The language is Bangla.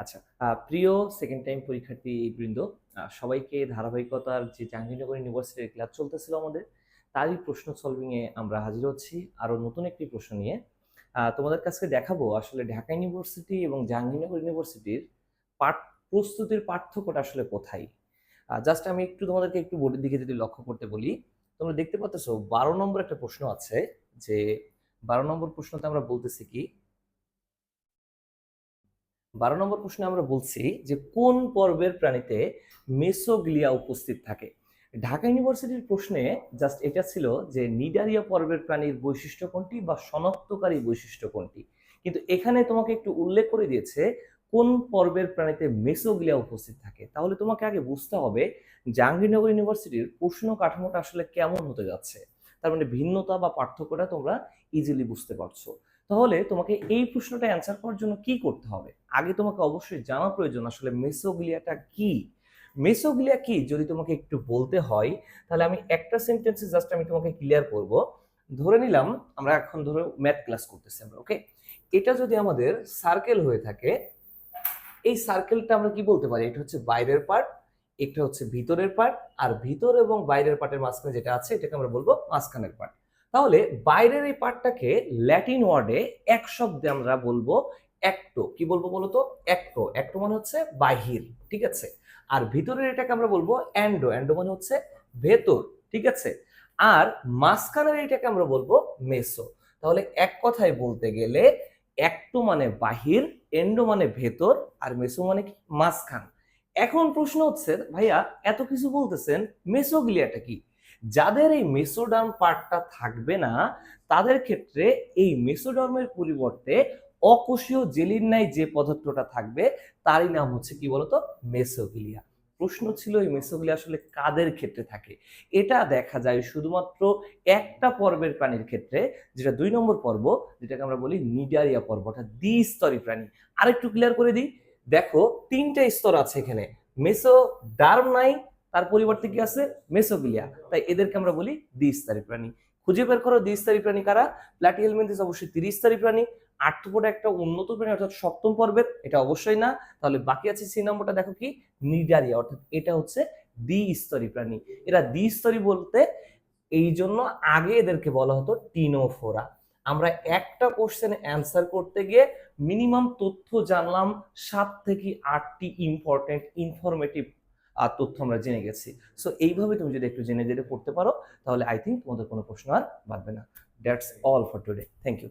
আচ্ছা, প্রিয় সেকেন্ড টাইম পরীক্ষার্থী বৃন্দ, সবাইকে ধারাবাহিকতার যে জাহাঙ্গীরনগর ইউনিভার্সিটির ক্লাস চলতেছিল আমাদের, তারই প্রশ্ন সলভিং এ আমরা হাজির হচ্ছি আরো নতুন একটি প্রশ্ন নিয়ে। তোমাদের কাছে দেখাবো আসলে ঢাকা ইউনিভার্সিটি এবং জাহাঙ্গীরনগর ইউনিভার্সিটির পাঠ প্রস্তুতির পার্থক্যটা আসলে কোথায়। জাস্ট আমি একটু তোমাদেরকে একটু বোর্ডের দিকে যদি লক্ষ্য করতে বলি, তোমরা দেখতে পাচ্ছ 12 নম্বর একটা প্রশ্ন আছে। যে 12 নম্বর প্রশ্নতে আমরা বলতেছি কি, 12 নম্বর প্রশ্নে আমরা বলছি যে কোন পর্বের প্রাণীতে মেসোগ্লিয়া উপস্থিত থাকে। ঢাকা ইউনিভার্সিটির প্রশ্নে জাস্ট এটা ছিল যে নিডারিয়া পর্বের প্রাণীর বৈশিষ্ট্য কোনটি বা শনাক্তকারী বৈশিষ্ট্য কোনটি, কিন্তু এখানে তোমাকে একটু উল্লেখ করে দিয়েছে কোন পর্বের প্রাণীতে মেসোগ্লিয়া উপস্থিত থাকে। তাহলে তোমাকে আগে বুঝতে হবে জাহাঙ্গীরনগর ইউনিভার্সিটির প্রশ্ন কাঠামোটা আসলে কেমন হতে যাচ্ছে। তার মানে ভিন্নতা বা পার্থক্যটা তোমরা ইজিলি বুঝতে পারছো। তাহলে তোমাকে এই প্রশ্নটা অ্যান্সার করার জন্য কি করতে হবে, আগে তোমাকে অবশ্যই জানা প্রয়োজন আসলে মেসোগ্লিয়াটা কি। মেসোগ্লিয়া কি যদি তোমাকে একটু বলতে হয়, তাহলে আমি একটা সেন্টেন্সে জাস্ট আমি তোমাকে ক্লিয়ার করব। ধরে নিলাম আমরা এখন ধরো ম্যাথ ক্লাস করতেছি আমরা, ওকে। এটা যদি আমাদের সার্কেল হয়ে থাকে, এই সার্কেলটা আমরা কি বলতে পারি, এটা হচ্ছে বাইরের পার্ট, এটা হচ্ছে ভিতরের পার্ট, আর ভিতর এবং বাইরের পার্টের মাঝখানে যেটা আছে এটাকে আমরা বলবো মাঝখানের পার্ট। তাহলে বাইরের এই পার্টটাকে ল্যাটিন ওয়ার্ডে এক শব্দে আমরা বলবো অ্যাক্টো। কি বলবো বলতো? অ্যাক্টো। অ্যাক্টো মানে হচ্ছে বাহির, ঠিক আছে। আর ভিতরের এটাকে আমরা বলবো অ্যান্ডো। অ্যান্ডো মানে হচ্ছে ভেতর, ঠিক আছে। আর মাঝখানের এটাকে আমরা বলবো মেসো। তাহলে এক কথায় বলতে গেলে অ্যাক্টো মানে বাহির, এন্ডো মানে ভেতর, আর মেসো মানে কি মাঝখান। এখন প্রশ্ন হচ্ছে ভাইয়া এত কিছু বলতেছেন, মেসোগ্লিয়াটা কি? যাদের এই মেসোডার্ম পার্টটা থাকবে না, তাদের ক্ষেত্রে এই মেসোডার্মের পরিবর্তে অকোষীয় জেলির ন্যায় যে পদার্থটা থাকবে তারই নাম হচ্ছে কি বলতো, মেসোগ্লিয়া। প্রশ্ন ছিল এই মেসোগ্লিয়া আসলে কাদের ক্ষেত্রে থাকে। এটা দেখা যায় শুধুমাত্র একটা পর্বের প্রাণীর ক্ষেত্রে, যেটা 2 নম্বর পর্ব, যেটাকে আমরা বলি নিডারিয়া পর্ব, অর্থাৎ দ্বিস্তরী প্রাণী। আরেকটু ক্লিয়ার করে দিই, দেখো 3টে স্তর আছে এখানে, মেসোডার্ম নাই, তার পরিবর্তে কি আছে, মেসোগ্লিয়া, তাই এদেরকে আমরা বলি দ্বিস্তরী প্রাণী। খুঁজে বের করো দ্বিস্তরী প্রাণী কারা। প্লাটিহেলমিনথেস অবশ্যই 30স্তরী প্রাণী। আর্থ্রোপোডা একটা উন্নত প্রাণী অর্থাৎ 7ম পর্বের, এটা অবশ্যই না। তাহলে বাকি আছে 3 নম্বরটা, দেখো কি, নিডারিয়া, অর্থাৎ এটা হচ্ছে দ্বিস্তরী প্রাণী। এরা দ্বিস্তরী বলতে এই জন্য আগে এদেরকে বলা হতো টিনোফোরা। আমরা একটা কোশ্চেন অ্যান্সার করতে গিয়ে মিনিমাম তথ্য জানলাম 7 থেকে 8টি ইম্পর্টেন্ট ইনফরমেটিভ তথ্য আমরা জেনে গেছি। সো এইভাবে তুমি যদি একটু জেনে জেনে পড়তে পারো, তাহলে আই থিঙ্ক তোমাদের কোনো প্রশ্ন আর বাড়বে না। That's all for today. Thank you.